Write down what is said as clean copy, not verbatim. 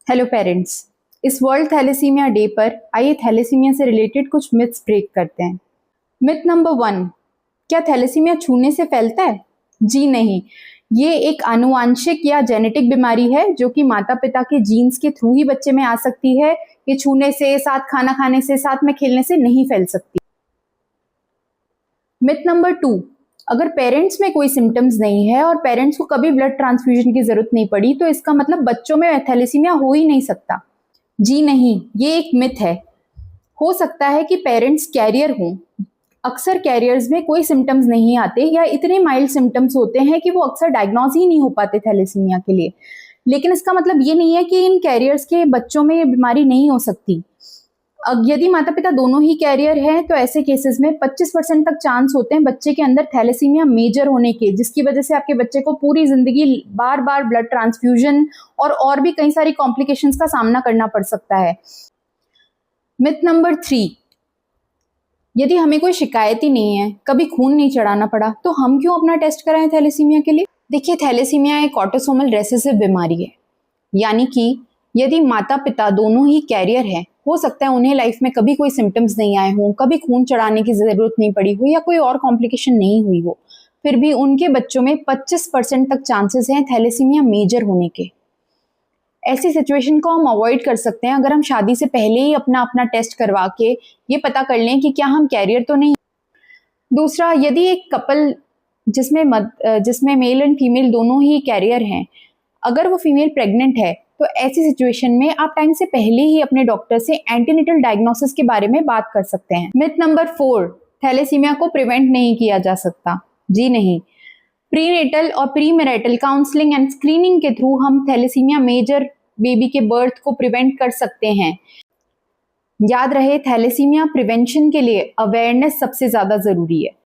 Hello parents, इस world thalassaemia day पर आइए थैलेसीमिया से रिलेटेड कुछ मिथ्स ब्रेक करते हैं। मिथ नंबर 1, क्या थैलेसीमिया छूने से फैलता है? जी नहीं, ये एक आनुवांशिक या जेनेटिक बीमारी है जो कि माता पिता के जीन्स के थ्रू ही बच्चे में आ सकती है। ये छूने से, साथ खाना खाने से, साथ में खेलने से नहीं फैल सकती। मिथ नंबर 2, अगर पेरेंट्स में कोई सिम्टम्स नहीं है और पेरेंट्स को कभी ब्लड ट्रांसफ्यूजन की जरूरत नहीं पड़ी तो इसका मतलब बच्चों में थैलेसीमिया हो ही नहीं सकता। जी नहीं, ये एक मिथ है। हो सकता है कि पेरेंट्स कैरियर हों। अक्सर कैरियर्स में कोई सिम्टम्स नहीं आते या इतने माइल्ड सिम्टम्स होते हैं कि वो अक्सर डायग्नोज ही नहीं हो पाते थैलेसीमिया के लिए। लेकिन इसका मतलब ये नहीं है कि इन कैरियर्स के बच्चों में ये बीमारी नहीं हो सकती। यदि माता पिता दोनों ही कैरियर हैं तो ऐसे केसेस में 25% तक चांस होते हैं बच्चे के अंदर थैलेसीमिया मेजर होने के, जिसकी वजह से आपके बच्चे को पूरी जिंदगी बार बार ब्लड ट्रांसफ्यूजन और भी कई सारी कॉम्प्लिकेशंस का सामना करना पड़ सकता है। मिथ नंबर 3, यदि हमें कोई शिकायत ही नहीं है, कभी खून नहीं चढ़ाना पड़ा, तो हम क्यों अपना टेस्ट कराएं थैलेसीमिया के लिए? देखिए, थैलेसीमिया एक ऑटोसोमल रेसेसिव बीमारी है, यानी कि यदि माता पिता दोनों ही कैरियर हैं, हो सकता है उन्हें लाइफ में कभी कोई सिम्टम्स नहीं आए हों, कभी खून चढ़ाने की जरूरत नहीं पड़ी हो या कोई और कॉम्प्लिकेशन नहीं हुई हो, फिर भी उनके बच्चों में 25% तक चांसेस हैं थैलेसीमिया मेजर होने के। ऐसी सिचुएशन को हम अवॉइड कर सकते हैं अगर हम शादी से पहले ही अपना अपना टेस्ट करवा के ये पता कर लें कि क्या हम कैरियर तो नहीं। दूसरा, यदि एक कपल जिसमें मेल एंड फीमेल दोनों ही कैरियर हैं, अगर वो फीमेल प्रेग्नेंट है तो ऐसी सिचुएशन में आप टाइम से पहले ही अपने डॉक्टर से एंटीनेटल डायग्नोसिस के बारे में बात कर सकते हैं। मिथ नंबर 4, थैलेसीमिया को प्रिवेंट नहीं किया जा सकता। जी नहीं, प्रीनेटल और प्रीमैरिटल काउंसलिंग एंड स्क्रीनिंग के थ्रू हम थैलेसीमिया मेजर बेबी के बर्थ को प्रिवेंट कर सकते हैं। याद रहे, थैलेसीमिया प्रिवेंशन के लिए अवेयरनेस सबसे ज्यादा जरूरी है।